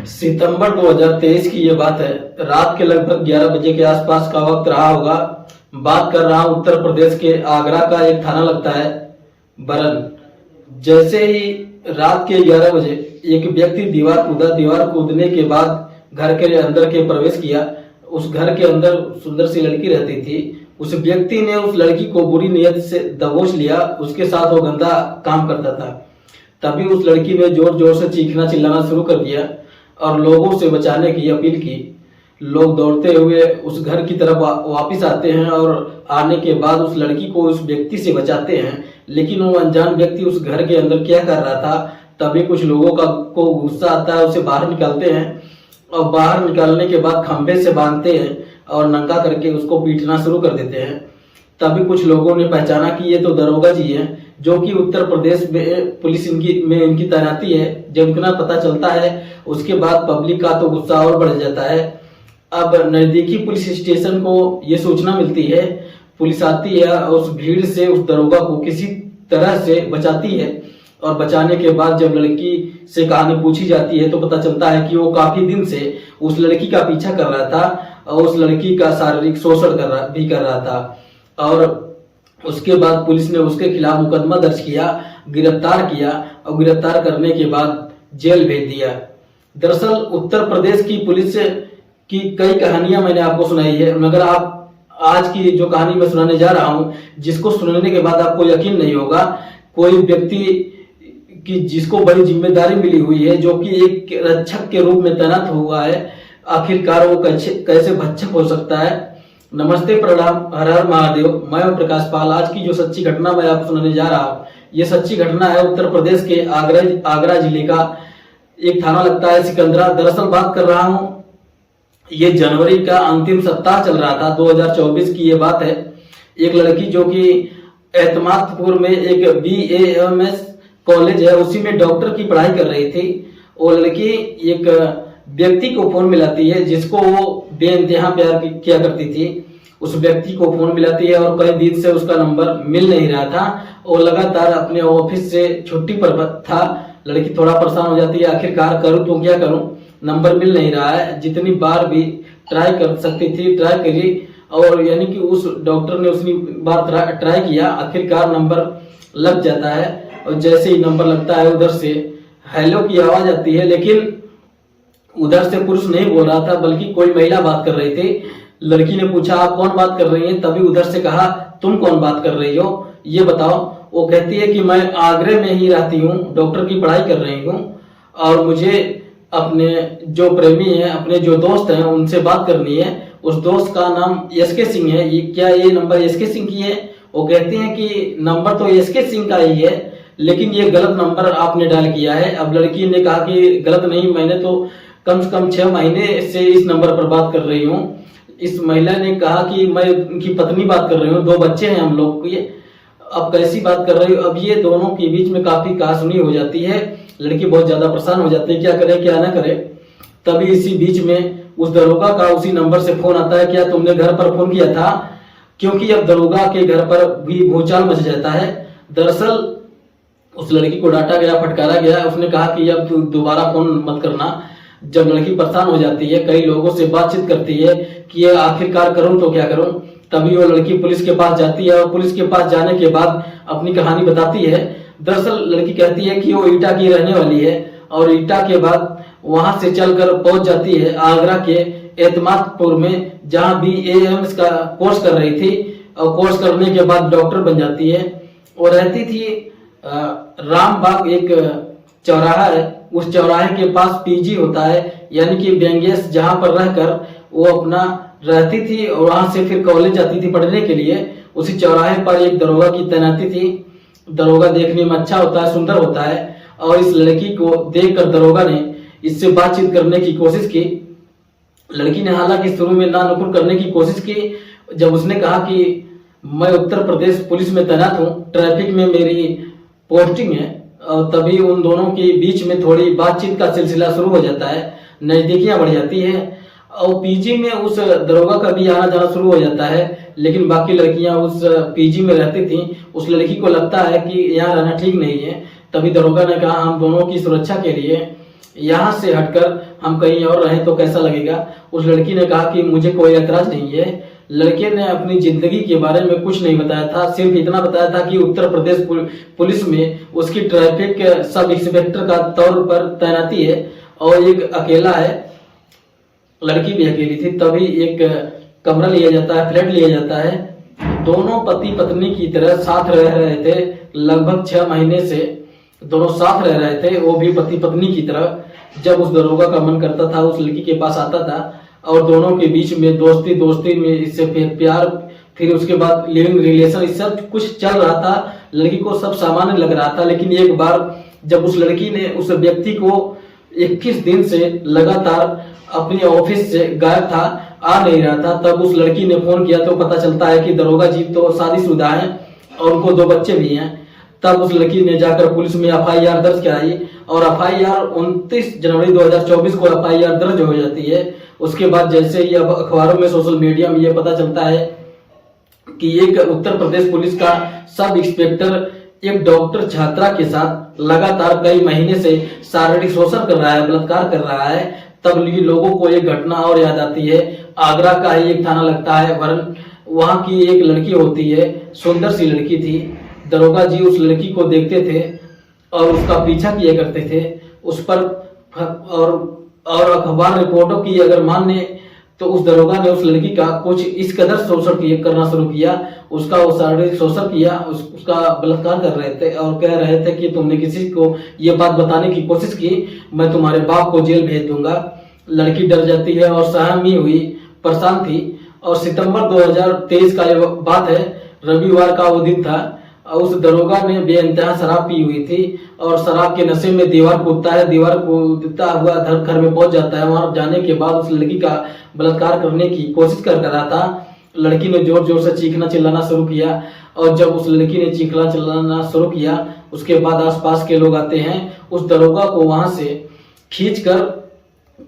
सितंबर 2023 की ये बात है। रात के लगभग 11 बजे के आसपास का वक्त रहा होगा। बात कर रहा हूँ उत्तर प्रदेश के आगरा का एक थाना लगता है बरन। जैसे ही रात के 11 बजे एक व्यक्ति दीवार कूदा। दीवार कूदने के बाद घर के अंदर के प्रवेश किया। उस घर के अंदर सुंदर सी लड़की रहती थी। उस व्यक्ति ने उस लड़की को बुरी नीयत से दबोच लिया। उसके साथ वो गंदा काम करता था। तभी उस लड़की ने जोर जोर से चीखना चिल्लाना शुरू कर दिया और लोगों से बचाने की अपील की। लोग दौड़ते हुए उस घर की तरफ वापस आते हैं और आने के बाद उस लड़की को उस व्यक्ति से बचाते हैं। लेकिन वो अनजान व्यक्ति उस घर के अंदर क्या कर रहा था, तभी कुछ लोगों को गुस्सा आता है। उसे बाहर निकालते हैं और बाहर निकालने के बाद खंभे से बांधते हैं और नंगा करके उसको पीटना शुरू कर देते हैं। तभी कुछ लोगों ने पहचाना कि ये तो दरोगा जी हैं, जो कि उत्तर प्रदेश में पुलिस इनकी तैनाती है। जब इतना पता चलता है उसके बाद पब्लिक का तो गुस्सा और बढ़ जाता है। अब नजदीकी पुलिस स्टेशन को ये सूचना मिलती है। पुलिस आती है और उस भीड़ से उस दरोगा को किसी तरह से बचाती है। और बचाने के बाद जब लड़की से कहानी पूछी जाती है तो पता चलता है कि वो काफी दिन से उस लड़की का पीछा कर रहा था और उस लड़की का शारीरिक शोषण कर रहा था। और उसके बाद पुलिस ने उसके खिलाफ मुकदमा दर्ज किया, गिरफ्तार किया और गिरफ्तार करने के बाद जेल भेज दिया। दरअसल उत्तर प्रदेश की पुलिस की कई कहानियां मैंने आपको सुनाई है, मगर आप आज की जो कहानी मैं सुनाने जा रहा हूं, जिसको सुनने के बाद आपको यकीन नहीं होगा। कोई व्यक्ति की जिसको बड़ी जिम्मेदारी मिली हुई है, जो कि एक रक्षक के रूप में तैनात हुआ है, आखिरकार वो कैसे भक्षक हो सकता है। नमस्ते, प्रणाम, हर हर महादेव। मैं हूं प्रकाश पाल। आज की जो सच्ची घटना मैं आपको सुनाने जा रहा हूँ, ये सच्ची घटना है उत्तर प्रदेश के आगरा जिले का एक थाना लगता है सिकंदरा। दरअसल बात कर रहा हूँ, ये जनवरी का अंतिम सप्ताह चल रहा था, 2024 की ये बात है। एक लड़की जो कि एतमादपुर में एक BAMS कॉलेज है, उसी में डॉक्टर की पढ़ाई कर रही थी। वो लड़की एक व्यक्ति को फोन मिलाती है जिसको वो बेइंतहा प्यार किया करती थी। उस व्यक्ति को फोन मिलाती है और कई दिन से उसका नंबर मिल नहीं रहा था। वो लगातार अपने ऑफिस से छुट्टी पर था। लड़की थोड़ा परेशान हो जाती है, आखिरकार करूं तो क्या करूं, नंबर मिल नहीं रहा है। जितनी बार भी ट्राई कर सकती थी ट्राई करी, और यानी कि उस डॉक्टर ने उतनी बार ट्राई किया, आखिरकार नंबर लग जाता है। और जैसे ही नंबर लगता है उधर से हेलो की आवाज आती है, लेकिन उधर से पुरुष नहीं बोल रहा था बल्कि कोई महिला बात कर रही थी। लड़की ने पूछा आप कौन बात कर रही हैं, तभी उधर से कहा तुम कौन बात कर रही हो, ये बताओ। वो कहती है कि मैं आगरे में ही रहती हूँ, डॉक्टर की पढ़ाई कर रही हूँ और मुझे अपने जो प्रेमी है, अपने जो दोस्त हैं, उनसे बात करनी है। उस दोस्त का नाम SK सिंह है। ये क्या ये नंबर SK सिंह की है? वो कहते हैं कि नंबर तो SK सिंह का ही है, लेकिन ये गलत नंबर आपने डायल किया है। अब लड़की ने कहा कि गलत नहीं, मैंने तो कम से कम 6 महीने से इस नंबर पर बात कर रही हूँ। इस महिला ने कहा कि मैं उनकी पत्नी बात कर रही हूँ, 2 बच्चे हैं हम लोग के। अब कैसी बात कर रही हो? अब ये दोनों के बीच में काफी कहासुनी हो जाती है। लड़की बहुत ज्यादा परेशान हो जाती है, क्या करे क्या ना करे। तभी इसी बीच में उस दरोगा का उसी नंबर से फोन आता है, क्या तुमने घर पर फोन किया था? क्योंकि अब दरोगा के घर पर भी भूचाल मच जाता है। दरअसल उस लड़की को डांटा गया, फटकारा गया। उसने कहा कि अब तू दोबारा फोन मत करना। जब लड़की परेशान हो जाती है, कई लोगों से बातचीत करती है कि ये आखिरकार करूं तो क्या करूं, तभी वो लड़की पुलिस के पास जाती है और पुलिस के पास जाने के बाद अपनी कहानी बताती है। दरअसल लड़की कहती है कि वो ईटा की रहने वाली है और ईटा के बाद वहां से चलकर पहुंच जाती है आगरा के एतमादपुर में, जहां BAMS का कोर्स कर रही थी। और कोर्स करने के बाद डॉक्टर बन जाती है। और रहती थी रामबाग, एक चौराहा है, उस चौराहे के पास PG होता है, यानी कि व्यंग्यस, जहां पर रहकर वो अपना रहती थी और वहां से फिर कॉलेज जाती थी पढ़ने के लिए। उसी चौराहे पर एक दरोगा की तैनाती थी। दरोगा देखने में अच्छा होता है, सुंदर होता है, और इस लड़की को देखकर दरोगा ने इससे बातचीत करने की कोशिश की। लड़की ने हालांकि शुरू में ना नुकुर करने की कोशिश की। जब उसने कहा कि मैं उत्तर प्रदेश पुलिस में तैनात हूँ, ट्रैफिक में मेरी पोस्टिंग है, तभी उन दोनों के बीच में थोड़ी बातचीत का सिलसिला शुरू हो जाता है, नजदीकियां बढ़ जाती है। और PG में उस दरोगा का भी आना जाना शुरू हो जाता है, लेकिन बाकी लड़कियां उस PG में रहती थी। उस लड़की को लगता है कि यहाँ रहना ठीक नहीं है। तभी दरोगा ने कहा हम दोनों की सुरक्षा के लिए यहाँ से हटकर हम कहीं और रहें तो कैसा लगेगा। उस लड़की ने कहा कि मुझे कोई एतराज नहीं है। लड़के ने अपनी जिंदगी के बारे में कुछ नहीं बताया था, सिर्फ इतना बताया था कि उत्तर प्रदेश पुलिस में उसकी ट्रैफिक सब इंस्पेक्टर का तौर पर तैनाती है और एक अकेला है, लड़की भी अकेली थी। तभी एक कमरा लिया जाता है, फ्लैट लिया जाता है। दोनों पति पत्नी की तरह साथ रह रहे थे, लगभग 6 महीने से दोनों साथ रह रहे थे, वो भी पति पत्नी की तरह। जब उस दरोगा का मन करता था उस लड़की के पास आता था और दोनों के बीच में दोस्ती में इससे फिर प्यार, फिर उसके बाद लिविंग रिलेशन, इस सब कुछ चल रहा था। लड़की को सब सामान्य लग रहा था, लेकिन एक बार जब उस लड़की ने उस व्यक्ति को 21 दिन से लगातार अपने ऑफिस से गायब था, आ नहीं रहा था, तब उस लड़की ने फोन किया तो पता चलता है कि दरोगा जी तो शादीशुदा हैं और उनको 2 बच्चे भी हैं। तब उस लड़की ने जाकर पुलिस में एफआईआर दर्ज कराई और एफआईआर 29 जनवरी 2024 को एफआईआर दर्ज हो जाती है। उसके बाद जैसे ही अब अखबारों में, सोशल मीडिया में ये पता चलता है कि एक उत्तर प्रदेश पुलिस का सब इंस्पेक्टर एक डॉक्टर छात्रा के साथ लगातार कई महीने से शारीरिक शोषण कर रहा है, बलात्कार कर रहा है, तब लोगों को एक घटना और याद आती है। आगरा का ही एक थाना लगता है वरन, वहां की एक लड़की होती है, सुंदर सी लड़की थी। दरोगा जी उस लड़की को देखते थे और उसका पीछा किया करते थे उस पर, और अखबार रिपोर्टों की अगर माने तो उस दरोगा ने उस लड़की का कुछ इस कदर शोषण करना शुरू किया, उसका वो शारीरिक शोषण किया, उसका बलात्कार कर रहे थे और कह रहे थे कि तुमने किसी को ये बात बताने की कोशिश की, मैं तुम्हारे बाप को जेल भेज दूंगा। लड़की डर जाती है और सहमी हुई, परेशान थी। और सितंबर 2023 का ये बात है, रविवार का वो दिन था। उस दरोगा ने बेइंतहा शराब पी हुई थी और शराब के नशे में दीवार कूदता है, दीवार कूदता हुआ घर में पहुंच जाता है। वहां जाने के बाद उस लड़की का बलात्कार करने की कोशिश कर रहा था। लड़की ने जोर जोर से चीखना चिल्लाना शुरू किया और जब उस लड़की ने चीखना चिल्लाना शुरू किया उसके बाद आसपास के लोग आते हैं। उस दरोगा को वहां से खींचकर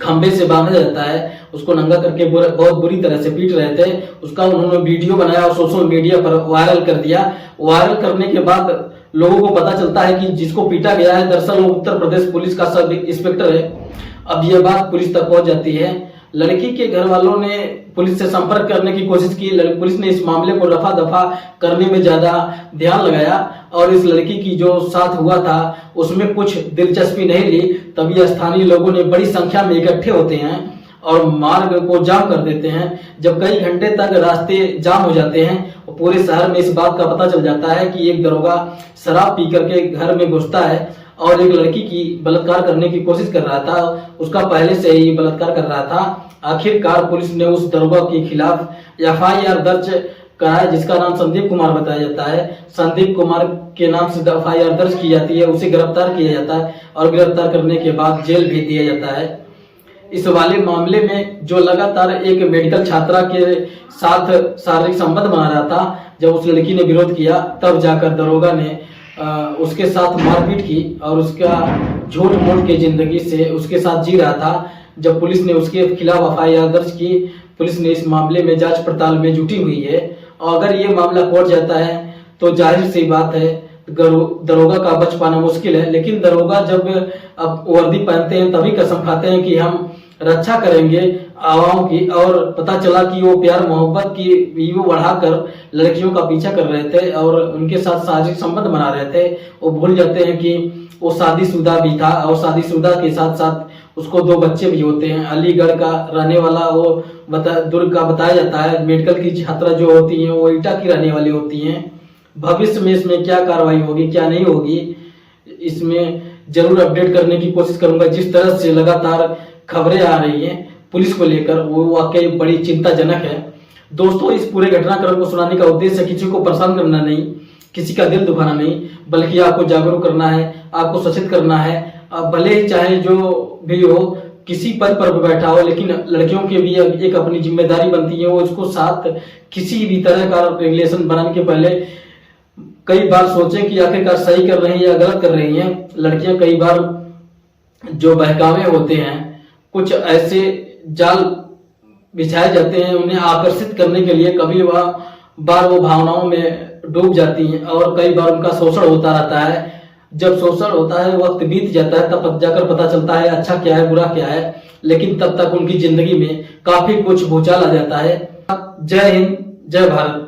खंबे से बांधा जाता है, उसको नंगा करके बहुत बुरी तरह से पीट रहे थे। उसका उन्होंने वीडियो बनाया और सोशल मीडिया पर वायरल कर दिया। वायरल करने के बाद लोगों को पता चलता है कि जिसको पीटा गया है दरअसल वो उत्तर प्रदेश पुलिस का सब इंस्पेक्टर है। अब यह बात पुलिस तक पहुंच जाती है। लड़की के घर वालों ने पुलिस से संपर्क करने की कोशिश की। पुलिस ने इस मामले को रफा दफा करने में ज्यादा ध्यान लगाया और इस लड़की की जो साथ हुआ था उसमें कुछ दिलचस्पी नहीं ली। तभी स्थानीय लोगों ने बड़ी संख्या में इकट्ठे होते हैं और मार्ग को जाम कर देते हैं। जब कई घंटे तक रास्ते जाम हो जाते हैं और पूरे शहर में इस बात का पता चल जाता है कि एक दरोगा शराब पी करके घर में घुसता है और एक लड़की की बलात्कार करने की कोशिश कर रहा था, उसका पहले से ही बलात्कार कर रहा था। आखिरकार पुलिस ने उस दरोगा के खिलाफ एफआईआर दर्ज कराया जिसका नाम संदीप कुमार बताया जाता है। संदीप कुमार के नाम से एफआईआर दर्ज की जाती है, उसे गिरफ्तार किया जाता है और गिरफ्तार करने के बाद जेल भेज दिया जाता है। इस वाले मामले में जो लगातार एक मेडिकल छात्रा के साथ शारीरिक संबंध बना रहा था, जब उस लड़की ने विरोध किया तब जाकर दरोगा ने उसके साथ मारपीट की और उसका झूठ मूठ के जिंदगी से उसके साथ जी रहा था। जब पुलिस ने उसके खिलाफ एफआईआर दर्ज की, पुलिस ने इस मामले में जांच पड़ताल में जुटी हुई है और अगर ये मामला कोर्ट जाता है तो जाहिर सी बात है दरोगा का बच पाना मुश्किल है। लेकिन दरोगा जब अब वर्दी पहनते हैं तभी कसम खाते हैं कि हम रक्षा करेंगे आवाम की, और पता चला कि वो प्यार मोहब्बत की वीवो बढ़ाकर लड़कियों का पीछा कर रहे थे और उनके साथ शारीरिक संबंध बना रहे थे। वो भूल जाते हैं कि वो शादीशुदा भी था और शादीशुदा के साथ साथ उसको 2 बच्चे भी होते हैं। अलीगढ़ का रहने वाला वो दुर्ग का बताया जाता है। मेडिकल की छात्रा जो होती हैं वो ईटा की रहने वाली होती हैं। भविष्य में इसमें क्या कार्रवाई होगी क्या नहीं होगी इसमें जरूर अपडेट करने की कोशिश करूंगा। जिस तरह से लगातार खबरें आ रही हैं पुलिस को लेकर वो वाकई बड़ी चिंताजनक है। दोस्तों, इस पूरे घटनाक्रम को सुनाने का उद्देश्य किसी को परेशान करना नहीं, किसी का दिल दुखाना नहीं, बल्कि आपको जागरूक करना है, आपको सचेत करना है। भले ही चाहे जो भी हो, किसी पद पर बैठा हो, लेकिन लड़कियों के भी एक अपनी जिम्मेदारी बनती है। वो इसको साथ किसी भी तरह का रिलेशन बनाने के पहले कई बार सोचें कि आखिरकार सही कर रही हैं या गलत कर रही हैं। लड़कियां कई बार जो बहकावे होते हैं, कुछ ऐसे जाल बिछाए जाते हैं उन्हें आकर्षित करने के लिए, कभी बार वो भावनाओं में डूब जाती हैं और कई बार उनका शोषण होता रहता है। जब शोषण होता है, वक्त बीत जाता है, तब जाकर पता चलता है अच्छा क्या है बुरा क्या है, लेकिन तब तक उनकी जिंदगी में काफी कुछ भूचाल आ जाता है। जय हिंद, जय भारत।